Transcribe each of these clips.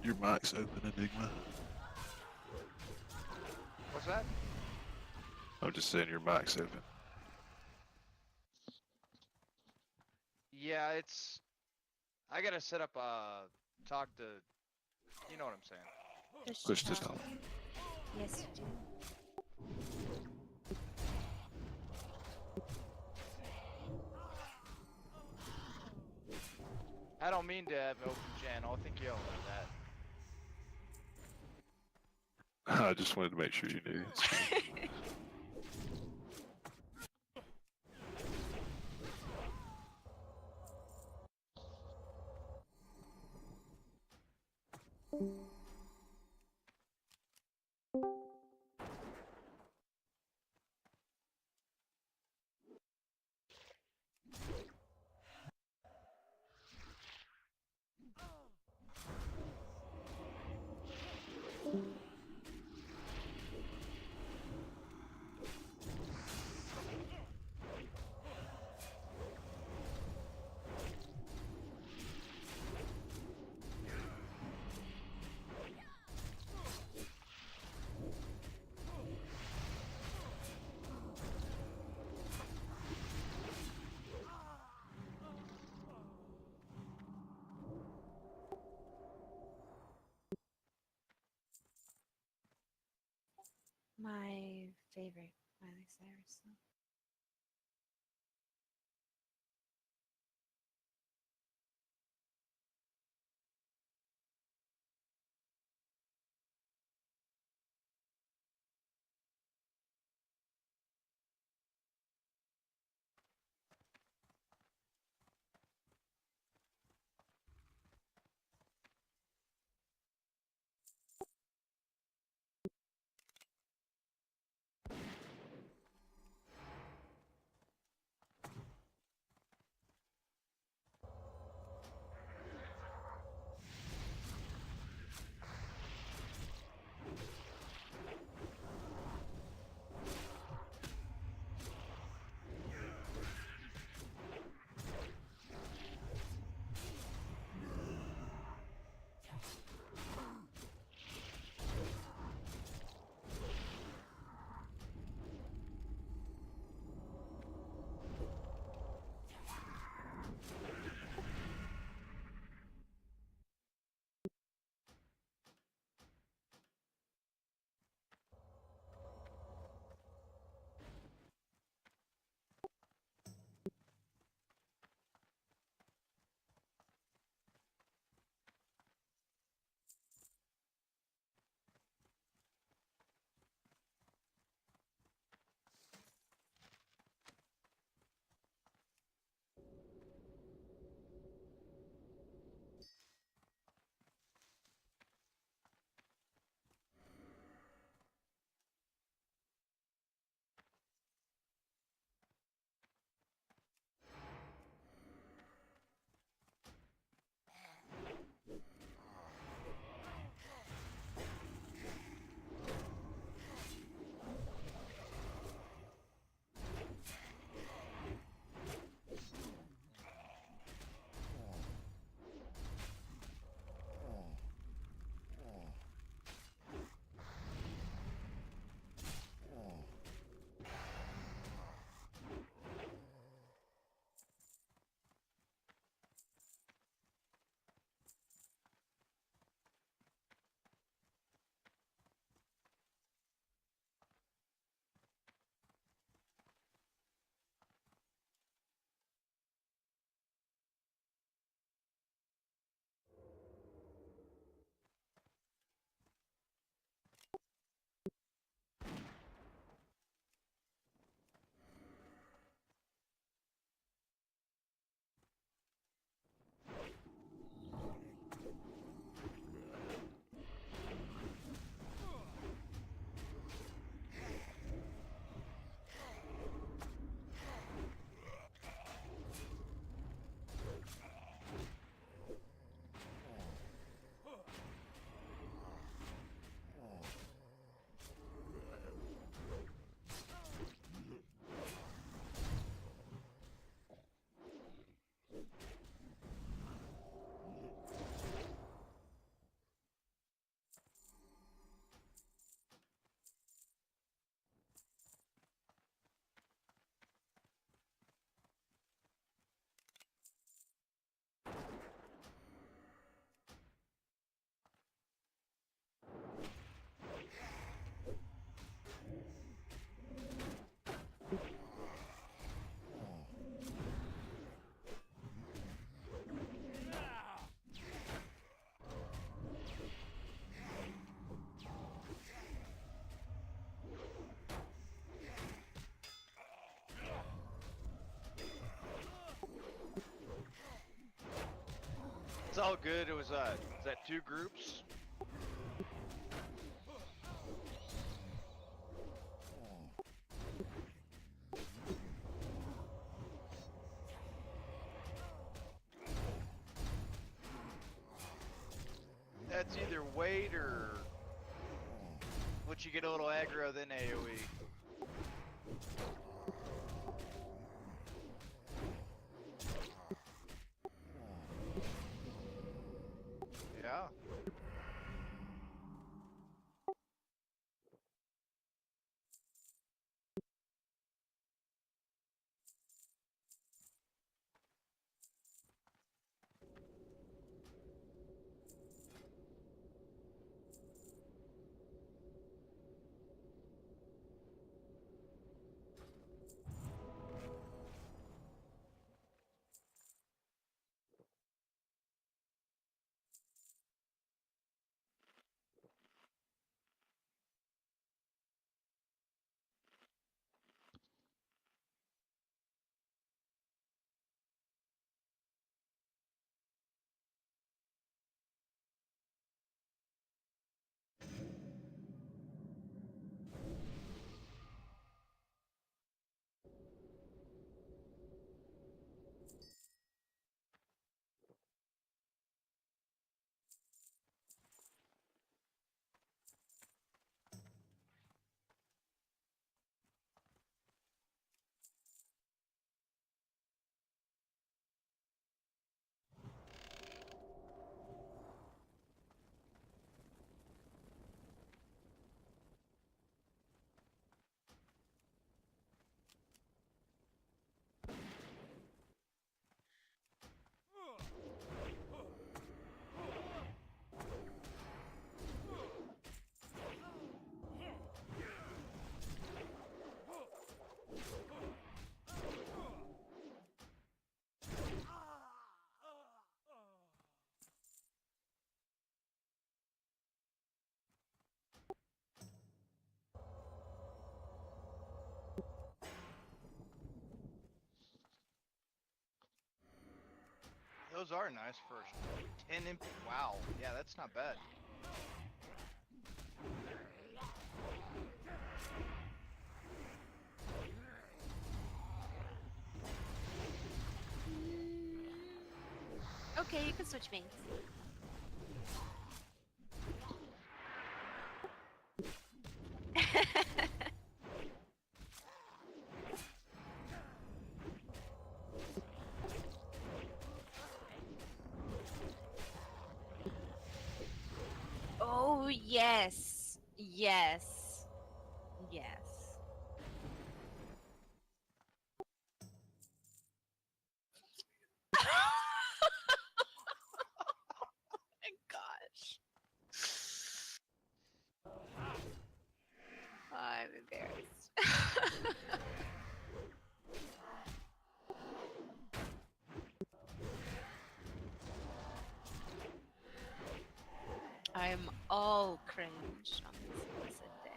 Your mic's open, Enigma. What's that? I'm just saying your mic's open. Yeah, it's... I gotta set up, talk to... You know what I'm saying. Push to talk. Yes, you do. I don't mean to have an open channel. I think you all know that. I just wanted to make sure you knew. My favorite Miley Cyrus song. It's all good. It was is that 2 groups? That's either weight or once you get a little aggro, then AoE. Yeah. Those are nice first. 10 imp. Wow. Yeah, that's not bad. Okay, you can switch mains. Oh, yes. Yes. Yes. My gosh. I'm embarrassed. I'm all cringe on this blessed day.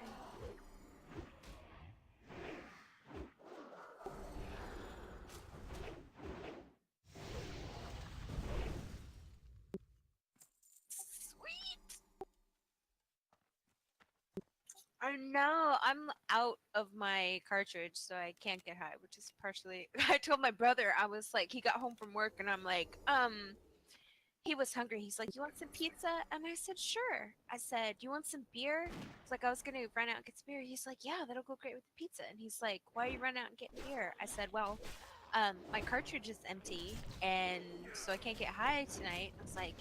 Sweet. I know. I'm out of my cartridge, so I can't get high, which is partially. I told my brother, I was like, he got home from work, and I'm like, he was hungry. He's like, "You want some pizza?" And I said, "Sure." I said, "You want some beer?" It's like I was gonna run out and get some beer. He's like, "Yeah, that'll go great with the pizza." And he's like, "Why are you running out and getting beer?" I said, "Well, my cartridge is empty, and so I can't get high tonight." I was like,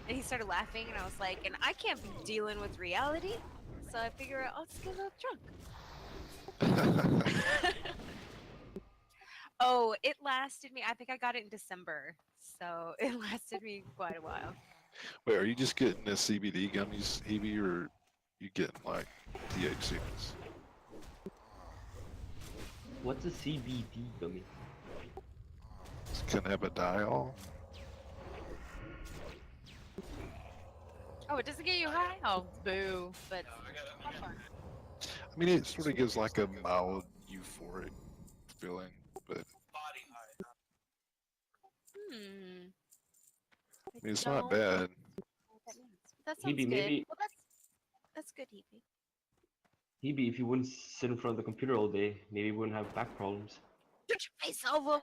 and he started laughing, and I was like, "And I can't be dealing with reality, so I figure I'll just get a little drunk." Oh, it lasted me. I think I got it in December, so it lasted me quite a while. Wait, are you just getting the CBD gummies, Hebe, or you getting like THC ones? What's a CBD gummy? It's cannabidiol. Oh, it doesn't get you high? Oh, boo! But how fun. I mean, it sort of gives like a mild euphoric feeling, but Hmm. I mean, it's not don't know bad. what that means. That sounds Hebe, good. maybe Well, that's good, Hebe. Hebe, if you wouldn't sit in front of the computer all day, maybe you wouldn't have back problems. Shut your face, Alvo.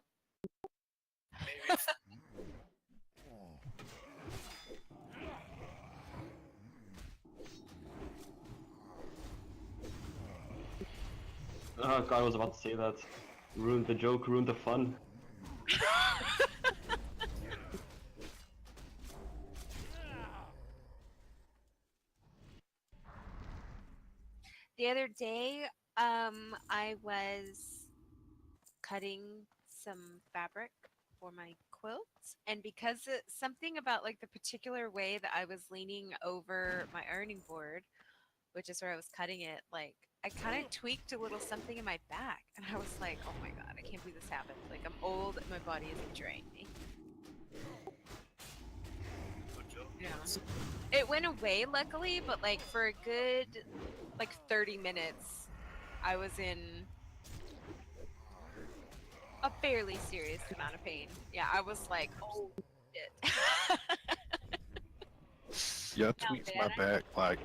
Oh god, I was about to say that. Ruined the joke, ruined the fun. The other day, I was cutting some fabric for my quilt, and because something about like the particular way that I was leaning over my ironing board, which is where I was cutting it, like I kind of tweaked a little something in my back, and I was like, "Oh my god, I can't believe this happened! Like I'm old, and my body is betraying me." Yeah. It went away luckily, but like for a good like 30 minutes, I was in a fairly serious amount of pain. Yeah, I was like, oh shit. Yeah, I Now tweaked that my back like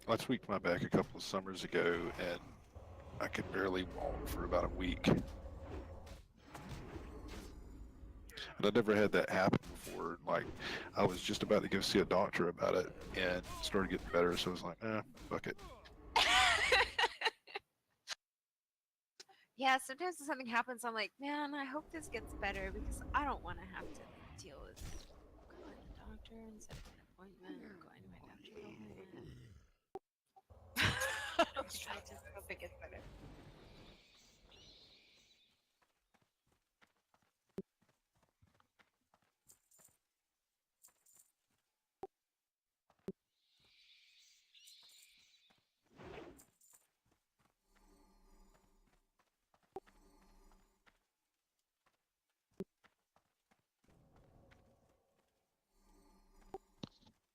I tweaked my back a couple of summers ago, and I could barely walk for about a week. And I never had that happen before. Like, I was just about to go see a doctor about it, and it started getting better. So I was like, fuck it. Yeah, sometimes when something happens, I'm like, man, I hope this gets better because I don't want to have to deal with calling the doctor and setting an appointment, or going to my doctor's appointment. I just hope it gets better.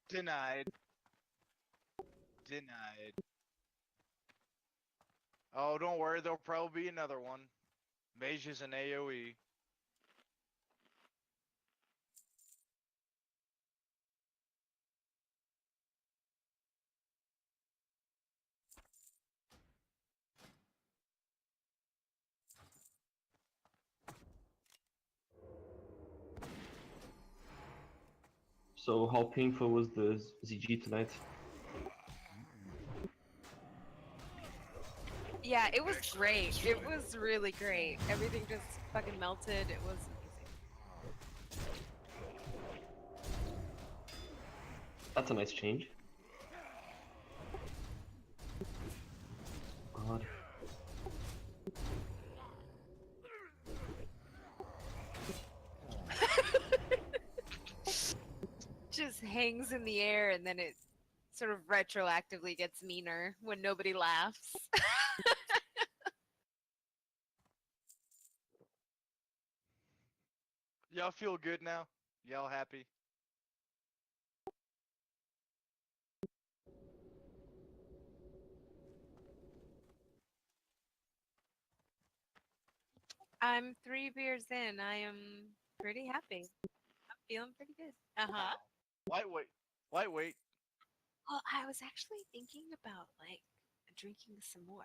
Denied. Denied. Oh, don't worry, there'll probably be another one. Mage is an AoE. So how painful was the ZG tonight? Yeah, it was great. It was really great. Everything just fucking melted. It was amazing. That's a nice change. God. Just hangs in the air and then it sort of retroactively gets meaner when nobody laughs. Y'all feel good now? Y'all happy? I'm 3 beers in. I am pretty happy. I'm feeling pretty good. Uh-huh. Lightweight. Lightweight. Well, I was actually thinking about like drinking some more.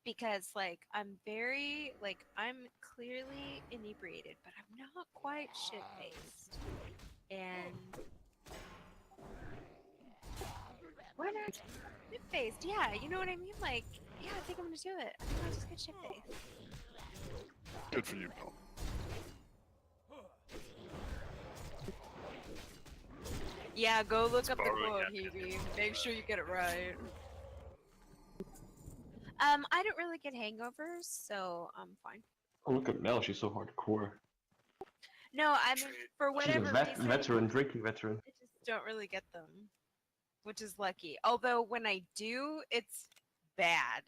Because like I'm very like I'm clearly inebriated, but I'm not quite shit faced. And why not shit faced? Yeah, you know what I mean? Like, yeah, I think I'm gonna do it. I think I'll just get shit faced. Good for you, Bill. Yeah, go look up the borrowing quote, that Hebe. Make sure you get it right. I don't really get hangovers, so I'm fine. Oh, look at Mel, she's so hardcore. No, I mean for She's a whatever reason, veteran, drinking veteran. I just don't really get them, which is lucky. Although when I do, it's bad.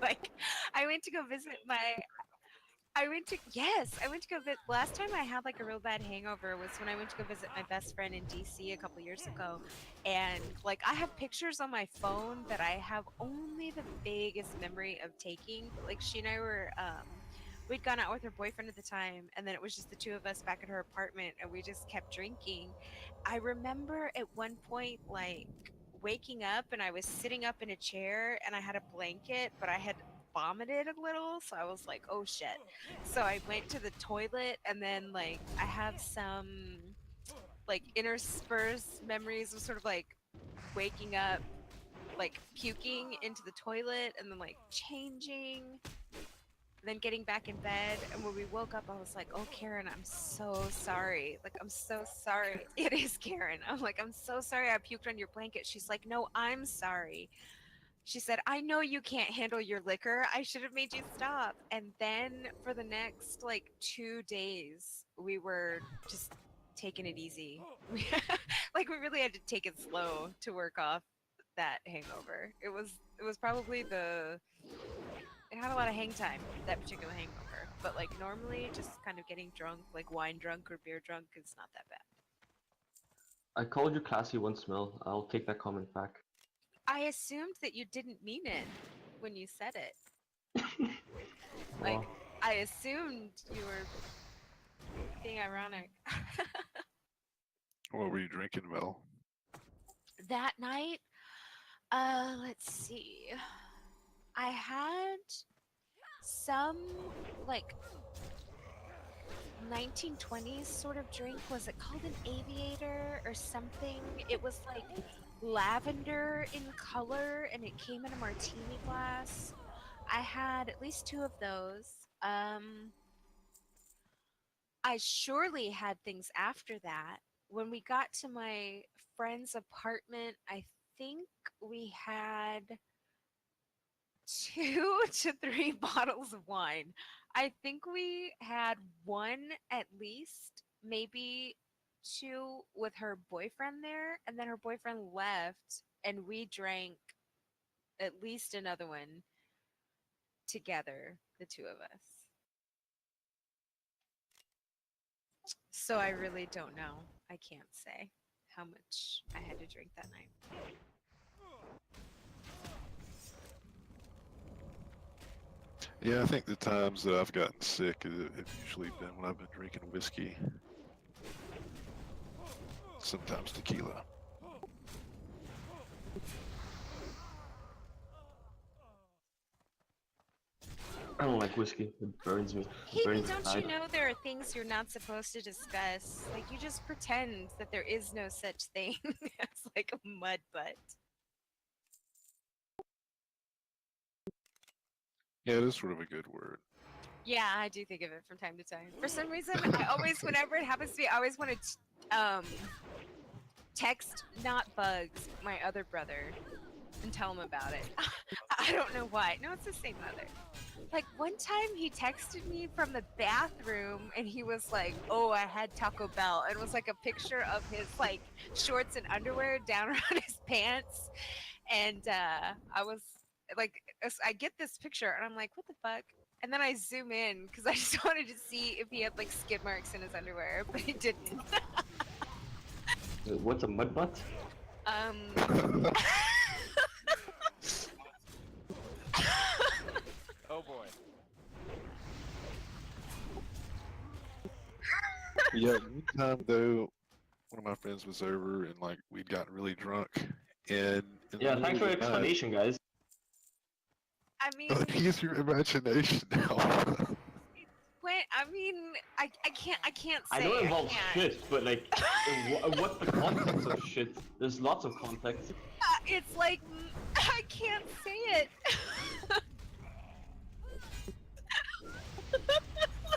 Like I went to go visit my I went to I went to go visit. Last time I had like a real bad hangover was when I went to go visit my best friend in DC a couple years ago, and like I have pictures on my phone that I have only the vaguest memory of taking. Like she and I were we'd gone out with her boyfriend at the time, and then it was just the two of us back at her apartment, and we just kept drinking. I remember at one point, like, waking up and I was sitting up in a chair and I had a blanket, but I had vomited a little, so I was like, oh shit. So I went to the toilet, and then, like, I have some, like, interspersed memories of sort of like waking up, like puking into the toilet, and then like changing, then getting back in bed. And when we woke up, I was like, oh Karen, I'm so sorry, like I'm so sorry. It is Karen. I'm like, I'm so sorry I puked on your blanket. She's like, no, I'm sorry. She said, I know you can't handle your liquor, I should have made you stop. And then for the next like 2 days we were just taking it easy. Like we really had to take it slow to work off that hangover. It was probably the it had a lot of hang time, that particular hangover. But like normally just kind of getting drunk, like wine drunk or beer drunk, is not that bad. I called you classy once, Mel. I'll take that comment back. I assumed that you didn't mean it when you said it. Like Well, I assumed you were being ironic. What were you drinking, Mel? That night, let's see. I had some like 1920s sort of drink. Was it called an aviator or something? It was like lavender in color and it came in a martini glass. I had at least two of those. I surely had things after that. When we got to my friend's apartment, I think we had 2 to 3 bottles of wine. I think we had one at least, maybe two with her boyfriend there, and then her boyfriend left, and we drank at least another one together, the two of us. So I really don't know. I can't say how much I had to drink that night. Yeah, I think the times that I've gotten sick have usually been when I've been drinking whiskey, sometimes tequila. I don't like whiskey. It burns me. It Hey, burns don't inside. you know there are things you're not supposed to discuss? Like, you just pretend that there is no such thing as, like, a mud butt. Yeah, it is sort of a good word. Yeah, I do think of it from time to time. For some reason, I always, whenever it happens to me, I always want to text, not Bugs, my other brother, and tell him about it. I don't know why. No, it's the same mother. Like one time he texted me from the bathroom and he was like, "Oh, I had Taco Bell." And it was like a picture of his like shorts and underwear down around his pants. And I was like, I get this picture and I'm like, "What the fuck?" And then I zoom in because I just wanted to see if he had like skid marks in his underwear, but he didn't. What's a mud butt? Um, Oh boy. Yeah, one time though, one of my friends was over and like we'd gotten really drunk, and in the Yeah, middle thanks of for your the night, explanation, guys. I mean, use your imagination now. I can't I say know it I involves can't. shit, but like, what's the context of shit? There's lots of context. It's like I can't say it.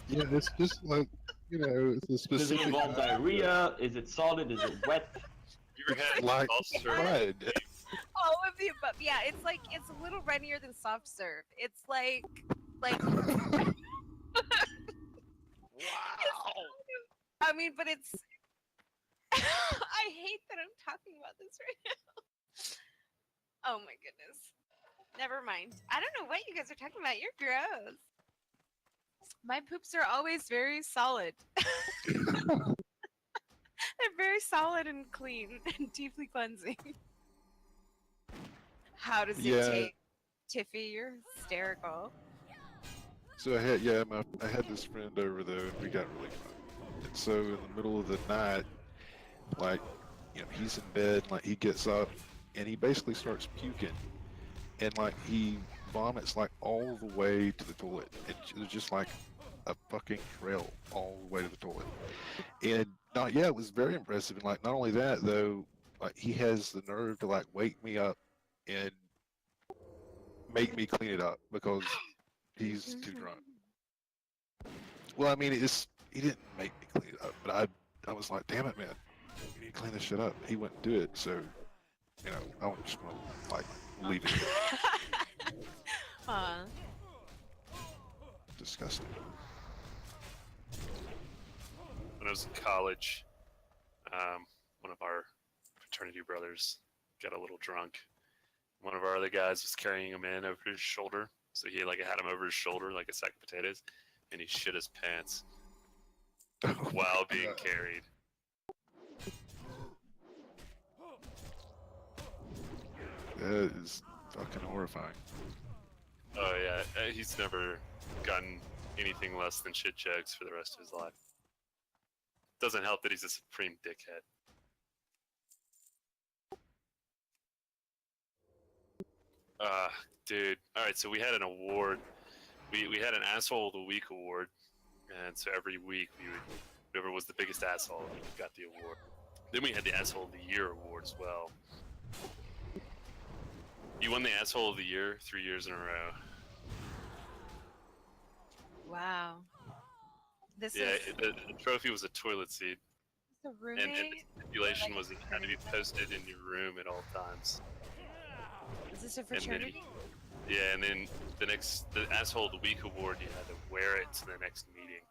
Yeah, it's just like it's a Does it specific involve diarrhea? Is it solid? Is it wet? Your head like soft serve. blood. All of the above. Yeah, it's like it's a little runnier than soft serve. It's like Wow. I mean, but it's I hate that I'm talking about this right now. Oh my goodness. Never mind. I don't know what you guys are talking about. You're gross. My poops are always very solid. They're very solid and clean and deeply cleansing. How does it Yeah. taste? Tiffy, you're hysterical. So So I had this friend over though, and we got really fun. And so in the middle of the night, like, he's in bed, like he gets up, and he basically starts puking, and like he vomits like all the way to the toilet. It was just like a fucking trail all the way to the toilet. And it was very impressive. And like, not only that though, like he has the nerve to like wake me up and make me clean it up because he's too drunk. Well, I mean, he didn't make me clean it up, but I was like, damn it, man, you need to clean this shit up. He wouldn't do it, so I'm just gonna like leave it there. Aw. Disgusting. When I was in college, one of our fraternity brothers got a little drunk. One of our other guys was carrying him in over his shoulder, so he like had him over his shoulder like a sack of potatoes, and he shit his pants while being carried. That is fucking horrifying. Oh yeah, he's never gotten anything less than shit jokes for the rest of his life. Doesn't help that he's a supreme dickhead. Dude. Alright, so we had an award. We had an Asshole of the Week award. And so every week whoever was the biggest asshole got the award. Then we had the Asshole of the Year award as well. You won the Asshole of the Year 3 years in a row. Wow. This Yeah, is the trophy was a toilet seat. the And roommate. the stipulation was it had to be posted in your room at all times. Is this a And then, fraternity? yeah, and then the Asshole of the Week award, you had to wear it to the next meeting.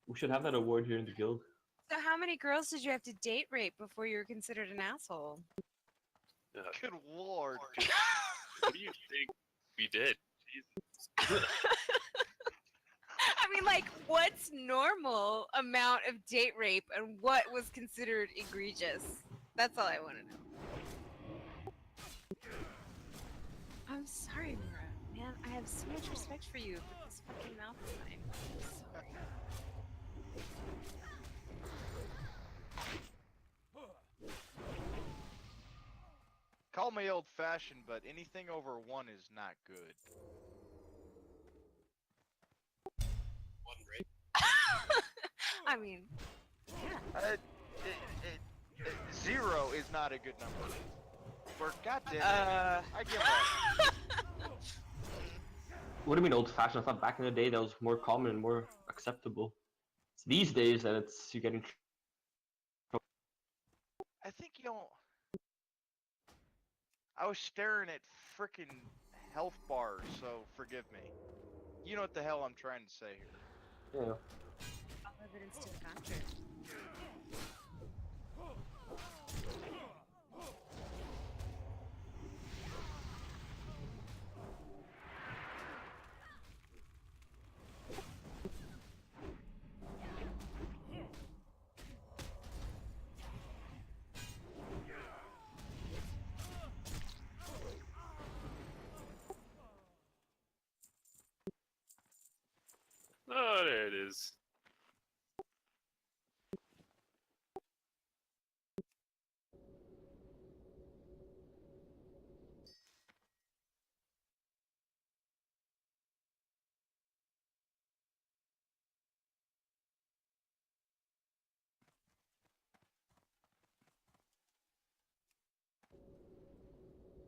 We should have that award here in the guild. So how many girls did you have to date rape before you were considered an asshole? Good lord. What do you think we did? Jesus. I mean, like, what's normal amount of date rape and what was considered egregious? That's all I want to know. I'm sorry, Mira. Man, I have so much respect for you, but this fucking mouth is mine. I'm sorry. Call me old-fashioned, but anything over 1 is not good. I mean, yeah. 0 is not a good number. For goddamn it, I give up. What do you mean old-fashioned? I thought back in the day that was more common and more acceptable. It's these days that you're getting. I think I was staring at frickin' health bars, so forgive me. You know what the hell I'm trying to say here. Yeah. All evidence to the contrary. Oh, there it is.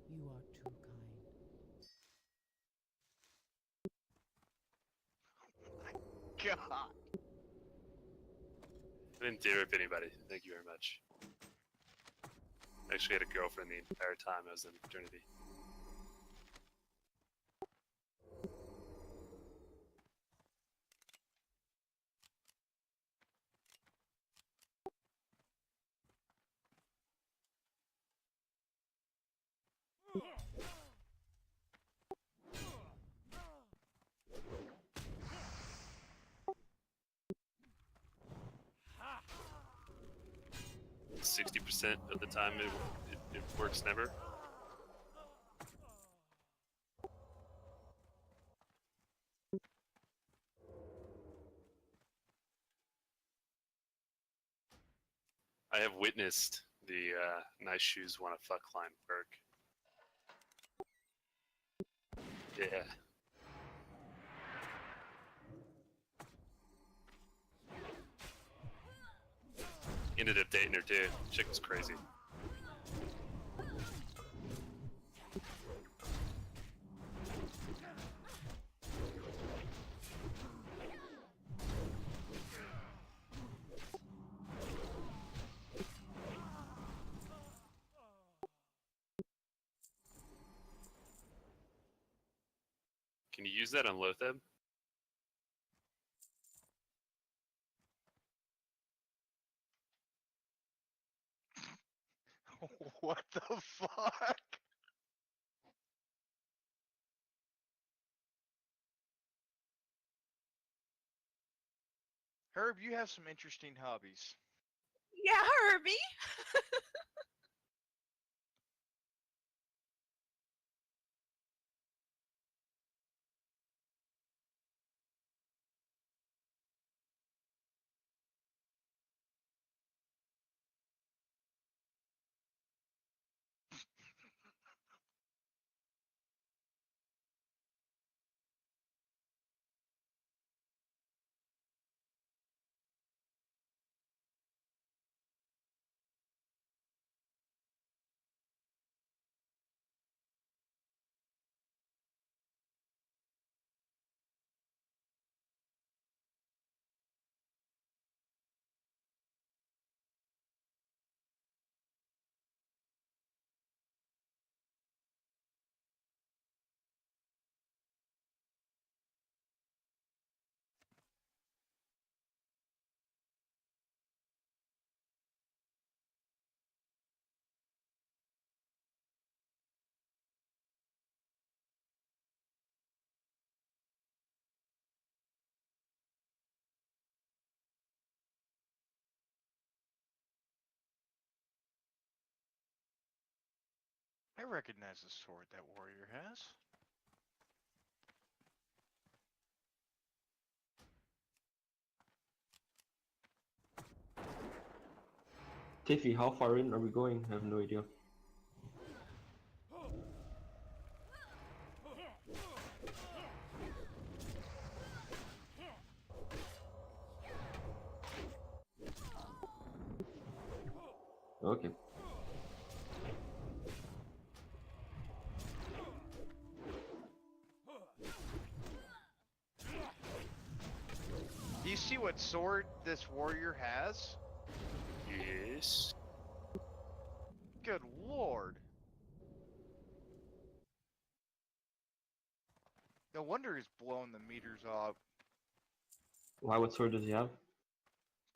You are too kind. God. I didn't dare rip anybody. Thank you very much. I actually had a girlfriend the entire time I was in fraternity. %60 of the time it works never. I have witnessed the nice shoes want to fuck line work. Yeah. Ended up dating her too. Chick was crazy. Can you use that on Lotheb? What the fuck? Herb, you have some interesting hobbies. Yeah, Herbie. I recognize the sword that warrior has. Tiffy, how far in are we going? I have no idea. Okay. Do you see what sword this warrior has? Yes. Good lord. No wonder he's blowing the meters off. Why? What sword does he have?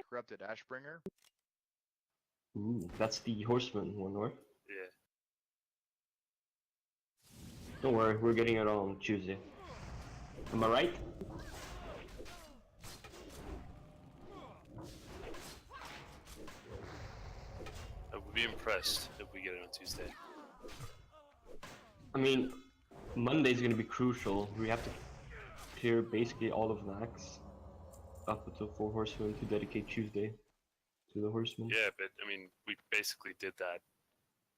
Corrupted Ashbringer. Ooh, that's the horseman one, right? Yeah. Don't worry, we're getting it on Tuesday. Am I right? I would be impressed if we get it on Tuesday. I mean, Monday's gonna be crucial. We have to clear basically all of Nax up until 4 horsemen to dedicate Tuesday to the horsemen. Yeah, but I mean, we basically did that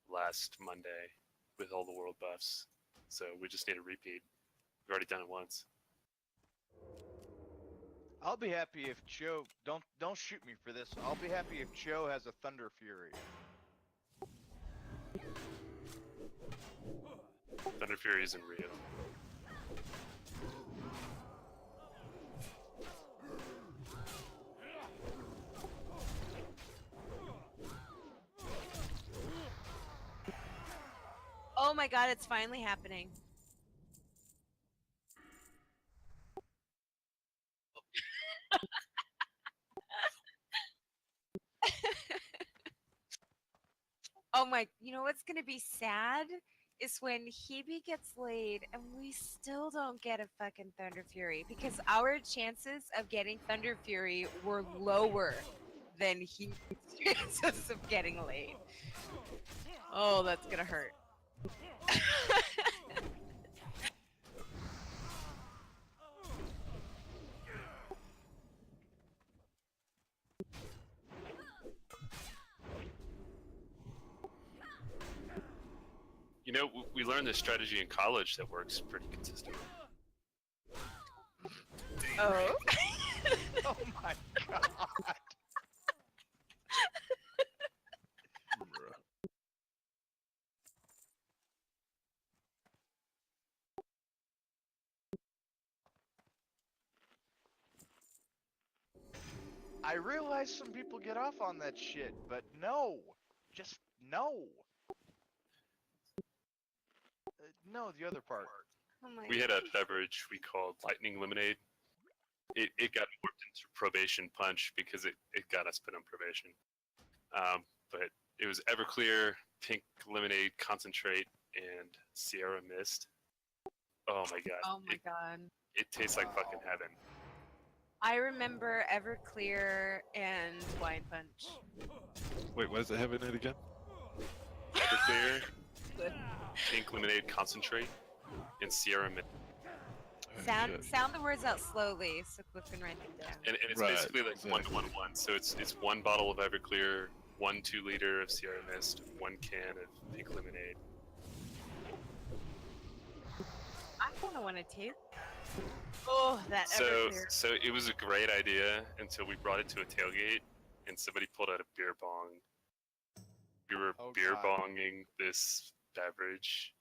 last Monday with all the world buffs. So we just need a repeat. We've already done it once. I'll be happy if Cho don't shoot me for this. I'll be happy if Cho has a Thunder Fury. Thunder Fury isn't real. Oh my god, it's finally happening. Oh my, you know what's gonna be sad? Is when Hebe gets laid and we still don't get a fucking Thunder Fury because our chances of getting Thunder Fury were lower than Hebe's chances of getting laid. Oh, that's gonna hurt. we learned this strategy in college that works pretty consistently. Oh. Oh my god. Bruh. I realize some people get off on that shit, but no. Just no. No, the other part. Oh my We had a beverage we called Lightning Lemonade. It got warped into Probation Punch because it got us put on probation. But it was Everclear, Pink Lemonade Concentrate, and Sierra Mist. Oh my god. Oh my god. It tastes like fucking heaven. I remember Everclear and Wine Punch. Wait, what does it have in it again? Everclear, Pink Lemonade Concentrate, and Sierra Mist. Sound shit. sound the words out slowly so Cliff can write them down. And it's Right, basically like exactly. 1 to 1 1. So it's 1 bottle of Everclear, 1 2-liter of Sierra Mist, 1 can of Pink Lemonade. I kind of want to taste. Oh, that So Everclear. so it was a great idea until we brought it to a tailgate and somebody pulled out a beer bong. We were Oh, beer God. bonging this beverage.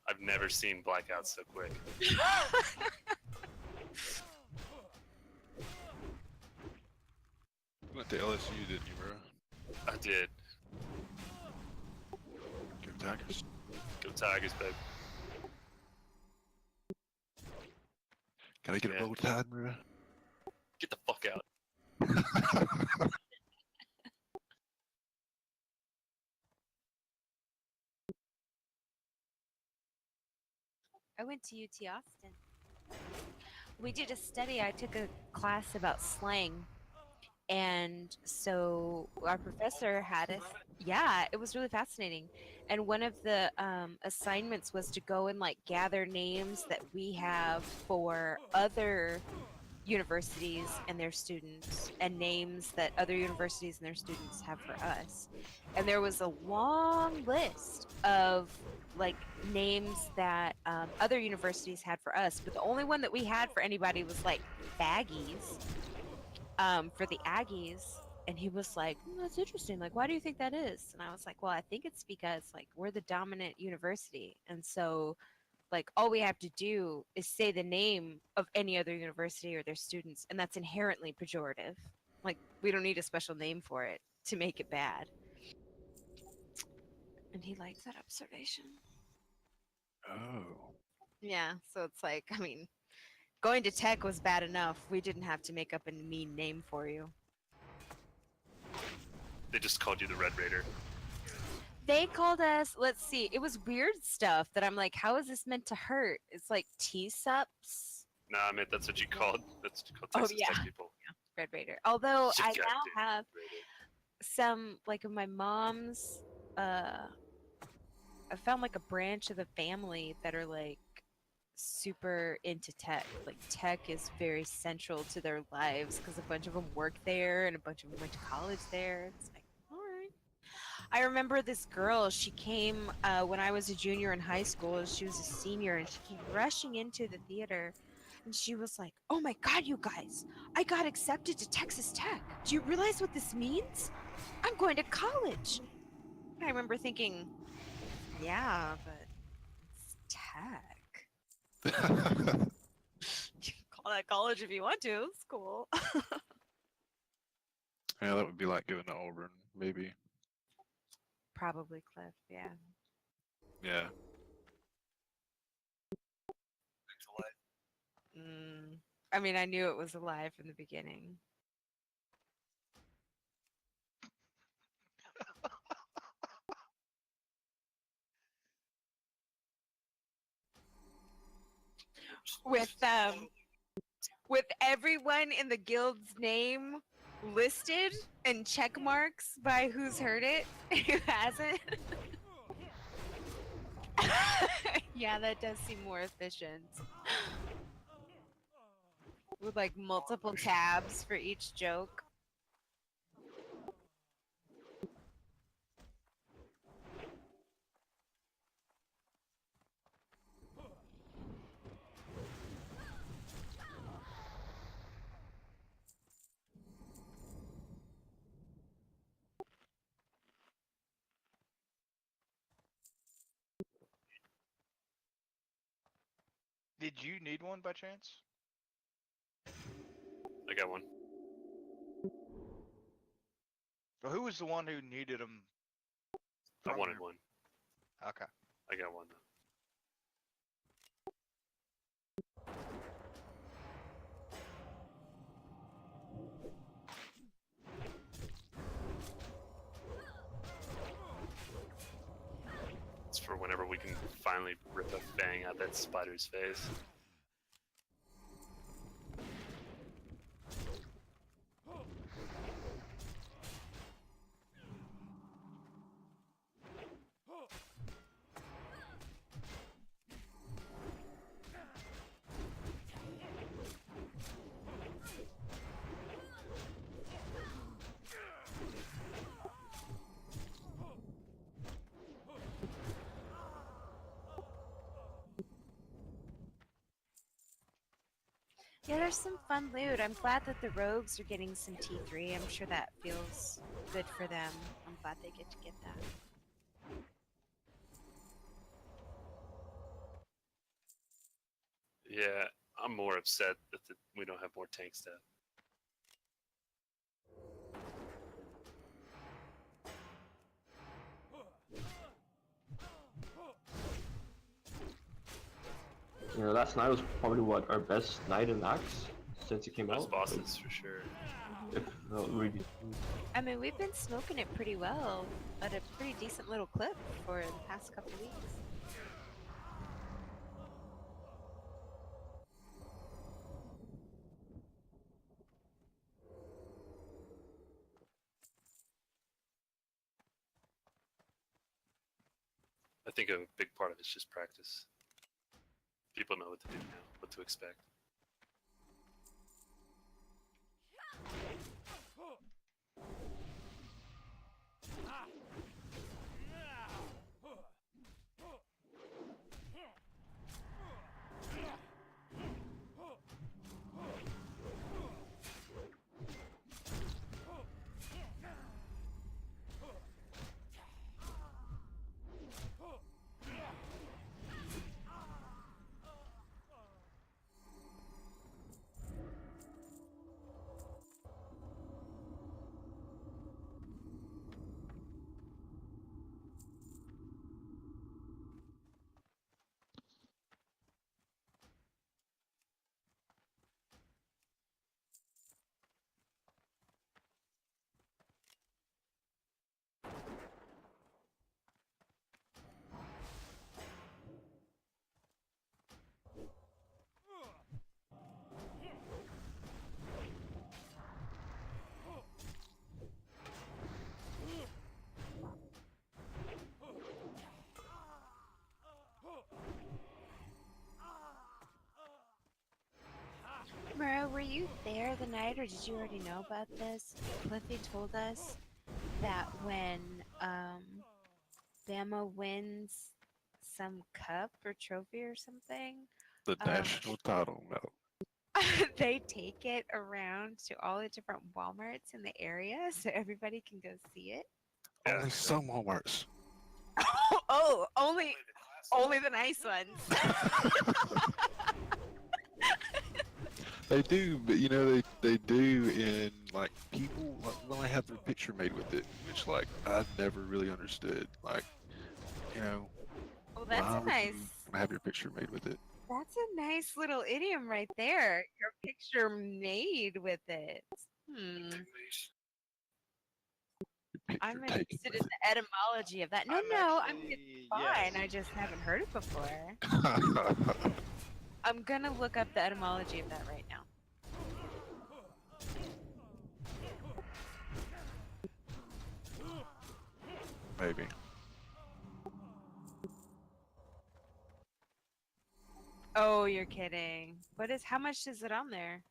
I've never seen blackouts so quick. You went to LSU, didn't you, bro? I did. Go Tigers. Go Tigers, babe. Gotta get Yeah. a roll tide, bro. Get the fuck out. I went to UT Austin. We did a study. I took a class about slang. And so our professor had us. Yeah, it was really fascinating. And one of the assignments was to go and like gather names that we have for other universities and their students, and names that other universities and their students have for us. And there was a long list of like names that other universities had for us, but the only one that we had for anybody was like baggies for the Aggies. And he was like, that's interesting. Like, why do you think that is? And I was like, well, I think it's because like we're the dominant university. And so like all we have to do is say the name of any other university or their students, and that's inherently pejorative. Like we don't need a special name for it to make it bad. And he liked that observation. Oh. Yeah, so it's like, I mean, going to tech was bad enough. We didn't have to make up a mean name for you. They just called you the Red Raider. They called us, let's see, it was weird stuff that I'm like, how is this meant to hurt? It's like T-sups, Nah, man, that's what you called. That's what you called Oh, Texas Tech yeah. people. Red Raider. Although I Goddamn now have Red Raider. some, like of my mom's, I found like a branch of the family that are like super into tech. Like tech is very central to their lives because a bunch of them work there and a bunch of them went to college there. It's like, all right. I remember this girl. She came when I was a junior in high school. She was a senior, and she came rushing into the theater, and she was like, "Oh my God, you guys! I got accepted to Texas Tech. Do you realize what this means? I'm going to college." And I remember thinking, "Yeah, but it's tech. You can call that college if you want to. It's cool." Yeah, that would be like going to Auburn, maybe. Probably Cliff. Yeah. Yeah. I mean, I knew it was a lie from the beginning. With everyone in the guild's name listed and check marks by who's heard it and who hasn't. Yeah, that does seem more efficient. With like multiple tabs for each joke. Did you need one by chance? I got one. Well, who was the one who needed them? I wanted one. Okay. I got one though. It's for whenever we can finally rip a fang out that spider's face. Yeah, there's some fun loot. I'm glad that the rogues are getting some T3. I'm sure that feels good for them. I'm glad they get to get that. Yeah, I'm more upset that we don't have more tank stuff. You know, last night was probably what our best night in Axe since it came Those out. bosses for sure. If not really. I mean, we've been smoking it pretty well at a pretty decent little clip for the past couple weeks. I think a big part of it's just practice. People know what to do now, what to expect. Mara, were you there the night, or did you already know about this? Cliffy told us that when Bama wins some cup or trophy or something, The national title. No. they take it around to all the different Walmarts in the area so everybody can go see it. Yeah. Only some Walmarts. Oh, only the nice ones. They do, but you know they do in like people like when they have their picture made with it, which like I never really understood. Like, you know, Oh, that's why a would nice. you have your picture made with it? That's a nice little idiom right there. Your picture made with it. Hmm. Your I'm picture taken interested in with the etymology of that. No, it's fine. I just haven't heard it before. it. I'm gonna look up the etymology of that right now. Maybe. Oh, you're kidding. How much is it on there?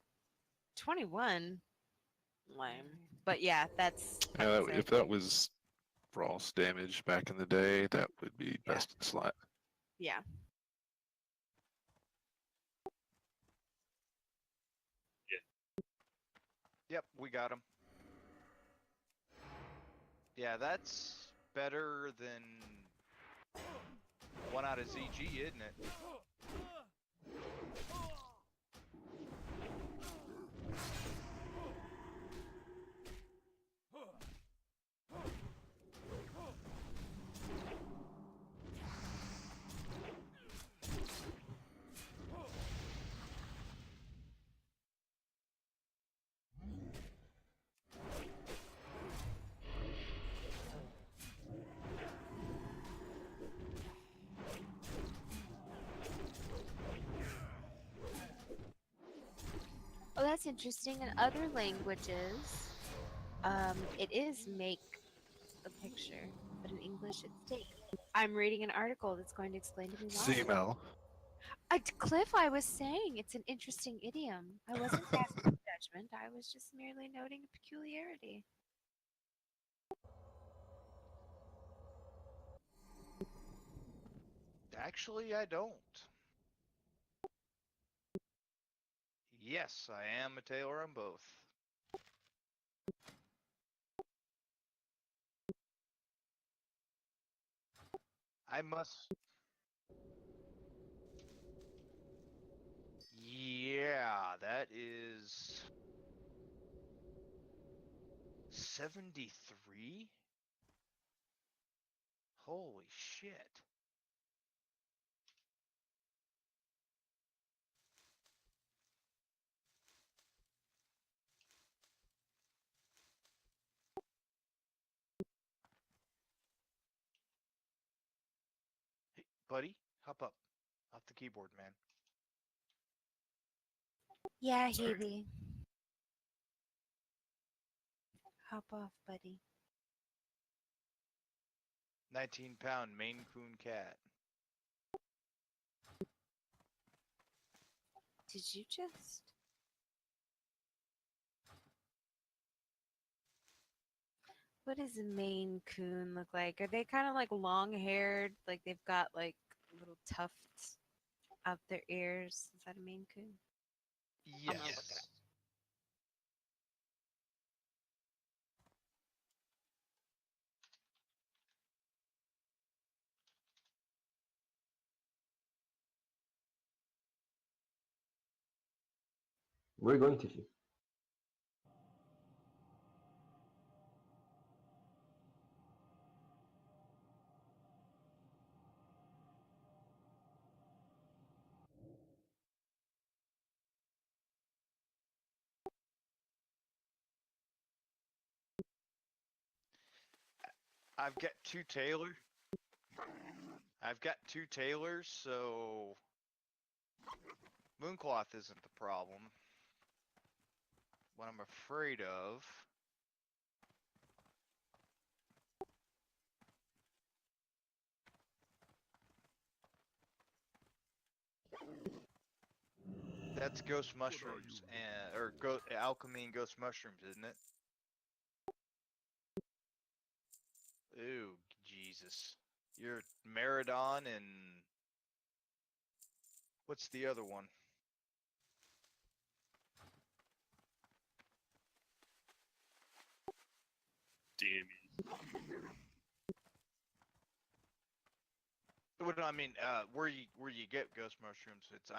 21. Lame. But yeah, that's Yeah, if that was frost damage back in the day, that would be Yeah. best in slot. yeah. Yep, we got him. Yeah, that's better than one out of ZG, isn't it? Oh, that's interesting. In other languages, it is make a picture, but in English it's take. I'm reading an article that's going to explain to me why. CML. Cliff, I was saying it's an interesting idiom. I wasn't passing judgment. I was just merely noting a peculiarity. Actually, I don't. Yes, I am a tailor on both. I must. Yeah, that is 73? Holy shit. Hey, buddy, hop up. Off the keyboard, man. Yeah, Hebe. Hop off, buddy. 19-pound Maine Coon cat. Did you just? What does a Maine Coon look like? Are they kind of like long-haired? Like they've got like little tufts out their ears? Is that a Maine Coon? I'm gonna look it Yes. up. We're going to. I've got two tailors. I've got two tailors, so Mooncloth isn't the problem. What I'm afraid of. That's ghost mushrooms and alchemy and ghost mushrooms, isn't it? Ooh, Jesus. You're Meridon and what's the other one? DME. What do I mean? Where you get ghost mushrooms? It's